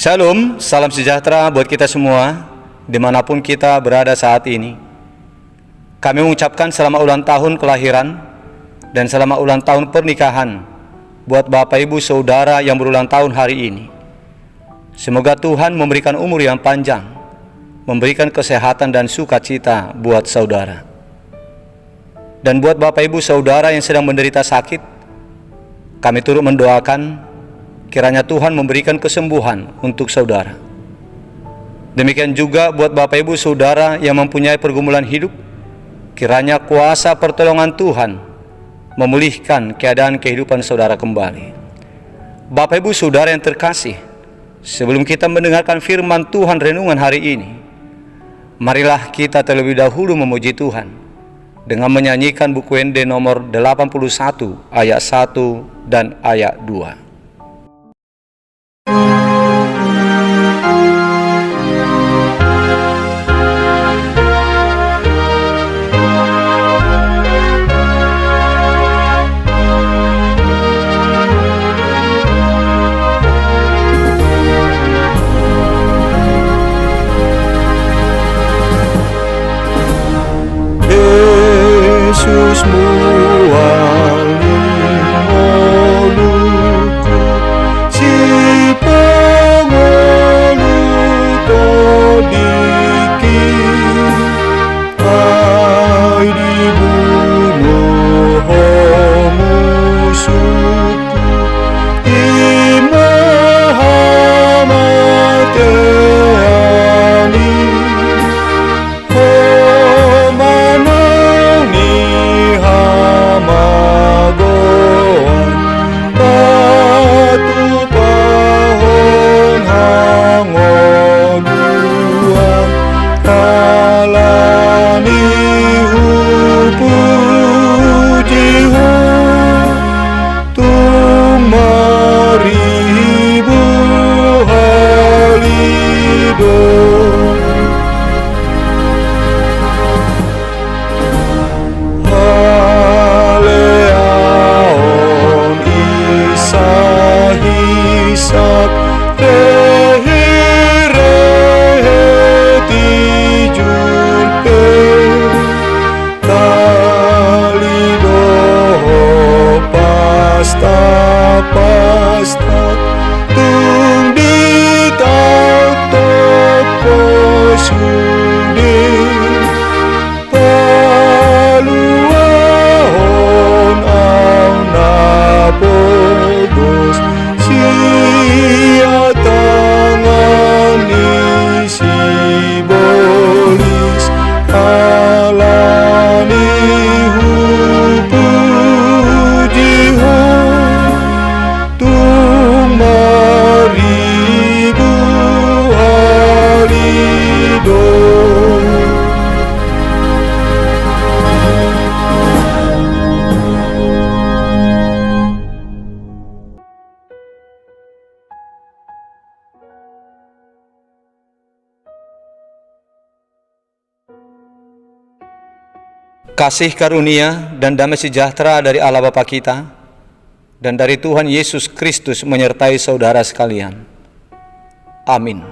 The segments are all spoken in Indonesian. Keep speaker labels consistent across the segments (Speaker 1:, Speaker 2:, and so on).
Speaker 1: Shalom, salam sejahtera buat kita semua, dimanapun kita berada saat ini. Kami mengucapkan selamat ulang tahun kelahiran dan selamat ulang tahun pernikahan buat Bapak Ibu Saudara yang berulang tahun hari ini. Semoga Tuhan memberikan umur yang panjang, memberikan kesehatan dan sukacita buat saudara. Dan buat Bapak Ibu Saudara yang sedang menderita sakit, kami turut mendoakan kiranya Tuhan memberikan kesembuhan untuk saudara. Demikian juga buat Bapak Ibu Saudara yang mempunyai pergumulan hidup, kiranya kuasa pertolongan Tuhan memulihkan keadaan kehidupan saudara kembali. Bapak Ibu Saudara yang terkasih, sebelum kita mendengarkan firman Tuhan renungan hari ini, marilah kita terlebih dahulu memuji Tuhan dengan menyanyikan buku ND nomor 81 ayat 1 dan ayat 2.
Speaker 2: Yesus muali moluku si pangoluku diki ai dibunuh musuhku imahamatani pastat tung di toko sude paluahon au napogos sia tangani si bolis alani
Speaker 1: Kasih karunia dan damai sejahtera dari Allah Bapa kita dan dari Tuhan Yesus Kristus menyertai saudara sekalian. Amin.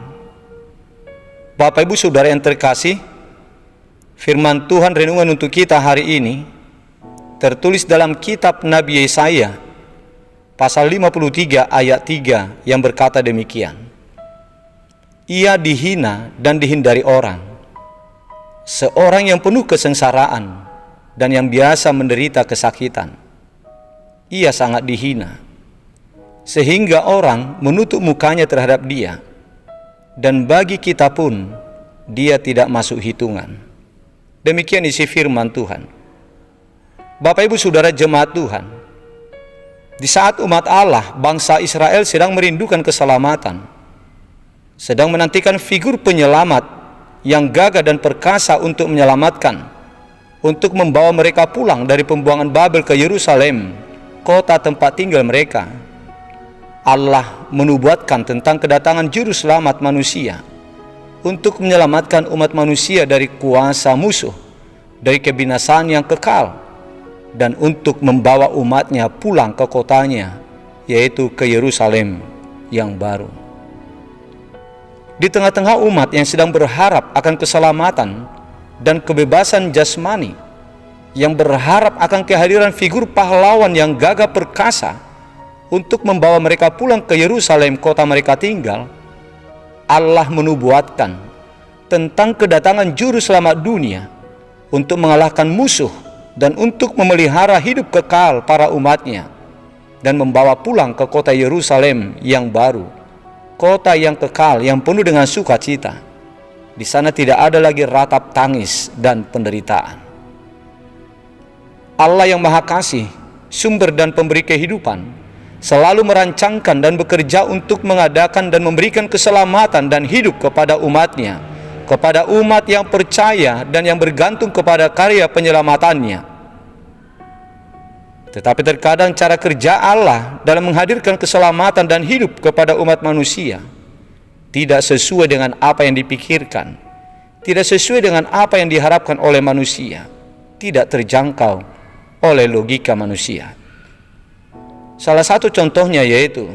Speaker 1: Bapak Ibu Saudara yang terkasih, firman Tuhan renungan untuk kita hari ini tertulis dalam kitab Nabi Yesaya pasal 53 ayat 3 yang berkata demikian. Ia dihina dan dihindari orang, seorang yang penuh kesengsaraan dan yang biasa menderita kesakitan. Ia sangat dihina, sehingga orang menutup mukanya terhadap dia, dan bagi kita pun dia tidak masuk hitungan. Demikian isi firman Tuhan. Bapak Ibu Saudara jemaat Tuhan, di saat umat Allah, bangsa Israel sedang merindukan keselamatan, sedang menantikan figur penyelamat yang gagah dan perkasa untuk menyelamatkan, untuk membawa mereka pulang dari pembuangan Babel ke Yerusalem, kota tempat tinggal mereka. Allah menubuatkan tentang kedatangan juru selamat manusia untuk menyelamatkan umat manusia dari kuasa musuh, dari kebinasaan yang kekal, dan untuk membawa umatnya pulang ke kotanya, yaitu ke Yerusalem yang baru. di tengah-tengah umat yang sedang berharap akan keselamatan dan kebebasan jasmani, yang berharap akan kehadiran figur pahlawan yang gagah perkasa untuk membawa mereka pulang ke Yerusalem, kota mereka tinggal, Allah menubuatkan tentang kedatangan juru selamat dunia untuk mengalahkan musuh dan untuk memelihara hidup kekal para umatnya dan membawa pulang ke kota Yerusalem yang baru, kota yang kekal yang penuh dengan sukacita. Di sana tidak ada lagi ratap tangis dan penderitaan. Allah yang Maha Kasih, sumber dan pemberi kehidupan, selalu merancangkan dan bekerja untuk mengadakan dan memberikan keselamatan dan hidup kepada umatnya, kepada umat yang percaya dan yang bergantung kepada karya penyelamatannya. Tetapi terkadang cara kerja Allah dalam menghadirkan keselamatan dan hidup kepada umat manusia tidak sesuai dengan apa yang dipikirkan, tidak sesuai dengan apa yang diharapkan oleh manusia, tidak terjangkau oleh logika manusia. Salah satu contohnya yaitu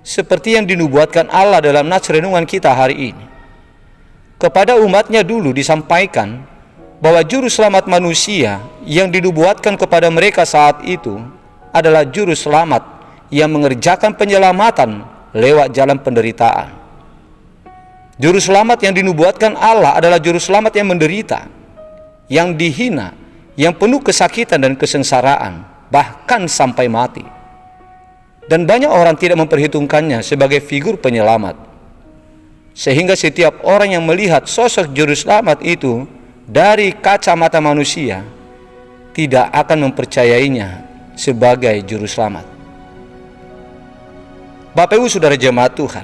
Speaker 1: seperti yang dinubuatkan Allah dalam nats renungan kita hari ini. Kepada umatnya dulu disampaikan bahwa juru selamat manusia yang dinubuatkan kepada mereka saat itu adalah juru selamat yang mengerjakan penyelamatan lewat jalan penderitaan. Juru selamat yang dinubuatkan Allah adalah juru selamat yang menderita, yang dihina, yang penuh kesakitan dan kesengsaraan, bahkan sampai mati. Dan banyak orang tidak memperhitungkannya sebagai figur penyelamat, sehingga setiap orang yang melihat sosok juru selamat itu dari kacamata manusia tidak akan mempercayainya sebagai juru selamat. Bapak Ibu Saudara jemaat Tuhan,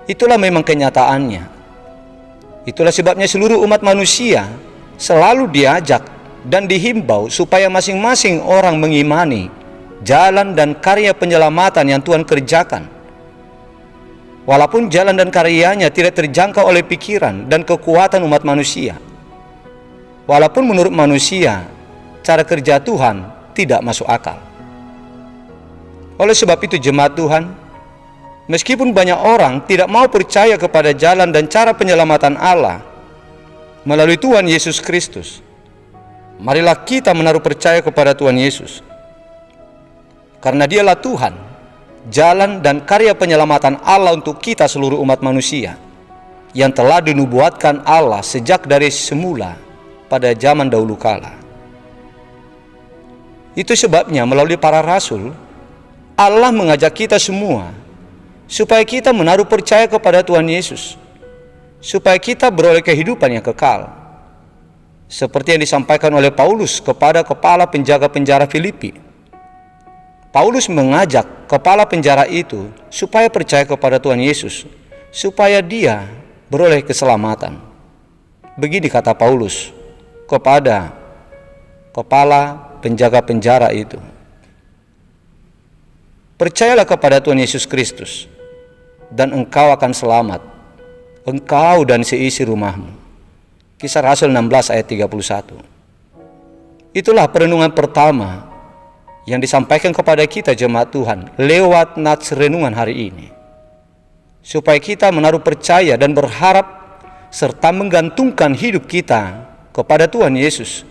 Speaker 1: itulah memang kenyataannya. Itulah sebabnya seluruh umat manusia selalu diajak dan dihimbau supaya masing-masing orang mengimani jalan dan karya penyelamatan yang Tuhan kerjakan. Walaupun jalan dan karyanya tidak terjangkau oleh pikiran dan kekuatan umat manusia, walaupun menurut manusia cara kerja Tuhan tidak masuk akal. Oleh sebab itu jemaat Tuhan, meskipun banyak orang tidak mau percaya kepada jalan dan cara penyelamatan Allah melalui Tuhan Yesus Kristus, marilah kita menaruh percaya kepada Tuhan Yesus, karena Dialah Tuhan, jalan dan karya penyelamatan Allah untuk kita seluruh umat manusia, yang telah dinubuatkan Allah sejak dari semula pada zaman dahulu kala. Itu sebabnya melalui para rasul, Allah mengajak kita semua supaya kita menaruh percaya kepada Tuhan Yesus, supaya kita beroleh kehidupan yang kekal, seperti yang disampaikan oleh Paulus kepada kepala penjaga penjara Filipi. Paulus mengajak kepala penjara itu supaya percaya kepada Tuhan Yesus, supaya dia beroleh keselamatan. Begini kata Paulus kepada kepala penjaga penjara itu, "Percayalah kepada Tuhan Yesus Kristus, dan engkau akan selamat, engkau dan seisi rumahmu." Kisah Rasul 16 ayat 31. Itulah perenungan pertama yang disampaikan kepada kita jemaat Tuhan lewat nats renungan hari ini, supaya kita menaruh percaya dan berharap serta menggantungkan hidup kita kepada Tuhan Yesus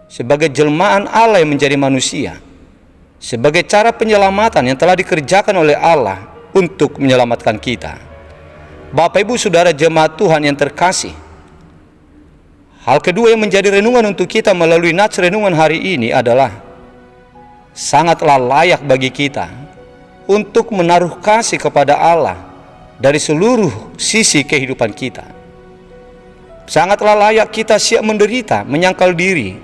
Speaker 1: sebagai jelmaan Allah yang menjadi manusia, sebagai cara penyelamatan yang telah dikerjakan oleh Allah untuk menyelamatkan kita. Bapak Ibu Saudara jemaat Tuhan yang terkasih, hal kedua yang menjadi renungan untuk kita melalui nats renungan hari ini adalah sangatlah layak bagi kita untuk menaruh kasih kepada Allah dari seluruh sisi kehidupan kita. Sangatlah layak kita siap menderita, menyangkal diri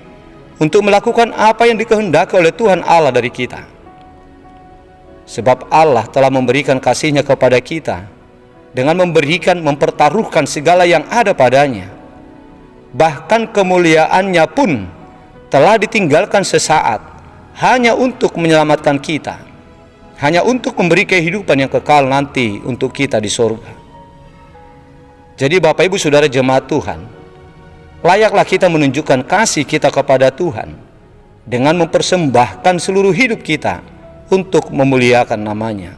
Speaker 1: untuk melakukan apa yang dikehendaki oleh Tuhan Allah dari kita. Sebab Allah telah memberikan kasih-Nya kepada kita dengan mempertaruhkan segala yang ada padanya. Bahkan kemuliaannya pun telah ditinggalkan sesaat hanya untuk menyelamatkan kita, hanya untuk memberi kehidupan yang kekal nanti untuk kita di surga. Jadi Bapak Ibu Saudara jemaat Tuhan, layaklah kita menunjukkan kasih kita kepada Tuhan dengan mempersembahkan seluruh hidup kita untuk memuliakan nama-Nya.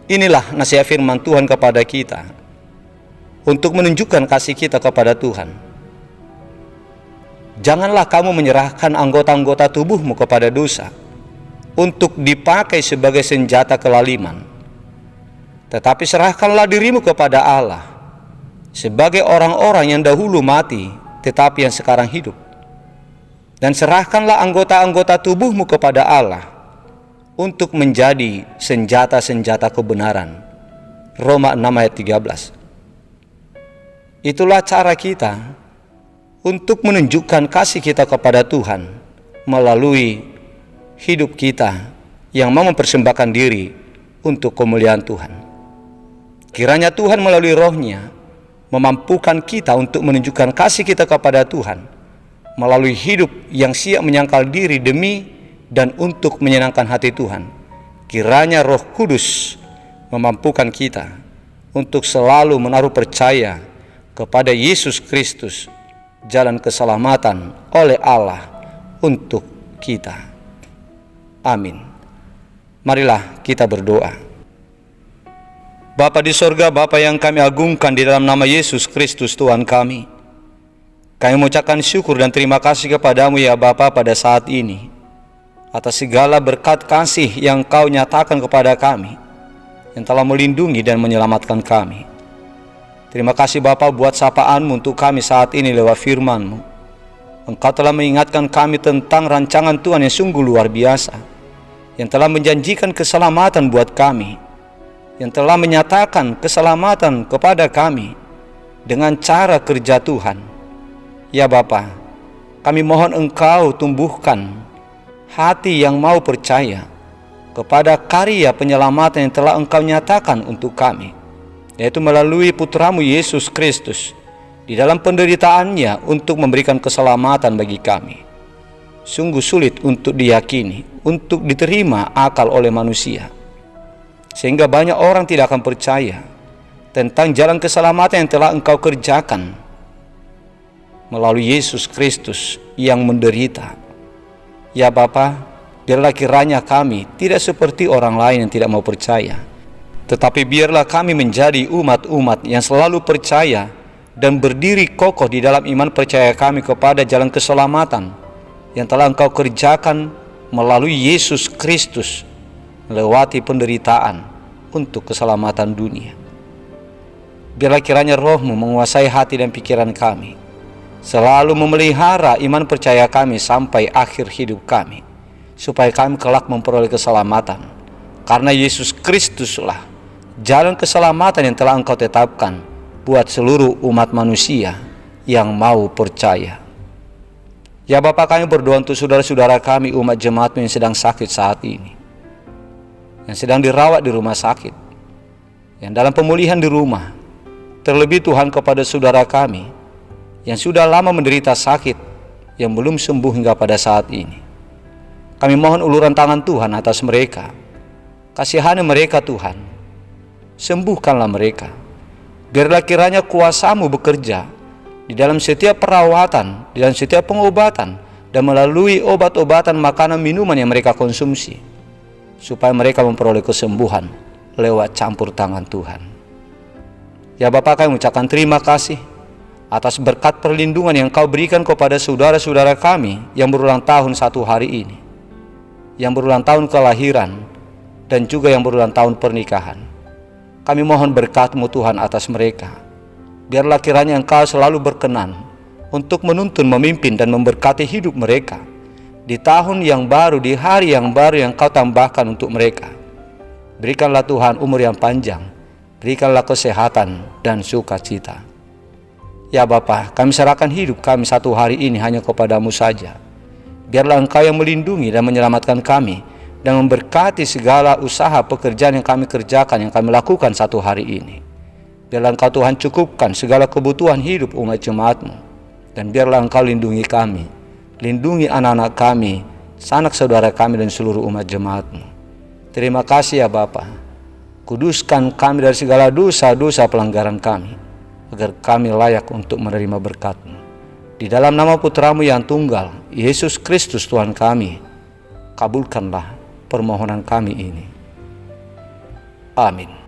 Speaker 1: Inilah nasihat firman Tuhan kepada kita untuk menunjukkan kasih kita kepada Tuhan. Janganlah kamu menyerahkan anggota-anggota tubuhmu kepada dosa untuk dipakai sebagai senjata kelaliman. Tetapi serahkanlah dirimu kepada Allah sebagai orang-orang yang dahulu mati tetapi yang sekarang hidup. Dan serahkanlah anggota-anggota tubuhmu kepada Allah untuk menjadi senjata-senjata kebenaran. Roma 6 ayat 13. Itulah cara kita untuk menunjukkan kasih kita kepada Tuhan melalui hidup kita yang mau mempersembahkan diri untuk kemuliaan Tuhan. Kiranya Tuhan melalui Roh-Nya memampukan kita untuk menunjukkan kasih kita kepada Tuhan melalui hidup yang siap menyangkal diri demi dan untuk menyenangkan hati Tuhan. Kiranya Roh Kudus memampukan kita untuk selalu menaruh percaya kepada Yesus Kristus, jalan keselamatan oleh Allah untuk kita. Amin. Marilah kita berdoa. Bapa di sorga, Bapa yang kami agungkan di dalam nama Yesus Kristus Tuhan kami, kami mengucapkan syukur dan terima kasih kepadamu ya Bapa pada saat ini atas segala berkat kasih yang Kau nyatakan kepada kami, yang telah melindungi dan menyelamatkan kami. Terima kasih Bapa buat sapaan-Mu untuk kami saat ini lewat firman-Mu. Engkau telah mengingatkan kami tentang rancangan Tuhan yang sungguh luar biasa, yang telah menjanjikan keselamatan buat kami, yang telah menyatakan keselamatan kepada kami dengan cara kerja Tuhan. Ya Bapa, kami mohon Engkau tumbuhkan hati yang mau percaya kepada karya penyelamatan yang telah Engkau nyatakan untuk kami, yaitu melalui Putra-Mu Yesus Kristus di dalam penderitaannya untuk memberikan keselamatan bagi kami. Sungguh sulit untuk diyakini, untuk diterima akal oleh manusia, sehingga banyak orang tidak akan percaya tentang jalan keselamatan yang telah Engkau kerjakan melalui Yesus Kristus yang menderita. Ya Bapa, biarlah kiranya kami tidak seperti orang lain yang tidak mau percaya, tetapi biarlah kami menjadi umat-umat yang selalu percaya dan berdiri kokoh di dalam iman percaya kami kepada jalan keselamatan yang telah Engkau kerjakan melalui Yesus Kristus melewati penderitaan untuk keselamatan dunia. Biarlah kiranya Roh-Mu menguasai hati dan pikiran kami, selalu memelihara iman percaya kami sampai akhir hidup kami, supaya kami kelak memperoleh keselamatan. Karena Yesus Kristuslah jalan keselamatan yang telah Engkau tetapkan buat seluruh umat manusia yang mau percaya. Ya Bapa, kami berdoa untuk saudara-saudara kami umat jemaat-Mu yang sedang sakit saat ini, yang sedang dirawat di rumah sakit, yang dalam pemulihan di rumah. Terlebih Tuhan kepada saudara kami yang sudah lama menderita sakit, yang belum sembuh hingga pada saat ini. Kami mohon uluran tangan Tuhan atas mereka. Kasihani mereka Tuhan. Sembuhkanlah mereka. Biarlah kiranya kuasa-Mu bekerja di dalam setiap perawatan, di dalam setiap pengobatan, dan melalui obat-obatan, makanan, minuman yang mereka konsumsi, supaya mereka memperoleh kesembuhan lewat campur tangan Tuhan. Ya Bapa, kami mengucapkan terima kasih atas berkat perlindungan yang Kau berikan kepada saudara-saudara kami yang berulang tahun satu hari ini, yang berulang tahun kelahiran, dan juga yang berulang tahun pernikahan. Kami mohon berkat-Mu Tuhan atas mereka. Biarlah kiranya Engkau selalu berkenan untuk menuntun, memimpin, dan memberkati hidup mereka di tahun yang baru, di hari yang baru yang Kau tambahkan untuk mereka. Berikanlah Tuhan umur yang panjang, berikanlah kesehatan dan sukacita. Ya Bapa, kami serahkan hidup kami satu hari ini hanya kepada-Mu saja. Biarlah Engkau yang melindungi dan menyelamatkan kami, dan memberkati segala usaha pekerjaan yang kami kerjakan, yang kami lakukan satu hari ini. Biarlah Engkau Tuhan cukupkan segala kebutuhan hidup umat jemaat-Mu, dan biarlah Engkau lindungi kami, lindungi anak-anak kami, sanak saudara kami, dan seluruh umat jemaat-Mu. Terima kasih ya Bapa. Kuduskan kami dari segala dosa-dosa pelanggaran kami, agar kami layak untuk menerima berkat-Mu. Di dalam nama Putra-Mu yang tunggal, Yesus Kristus Tuhan kami, kabulkanlah permohonan kami ini. Amin.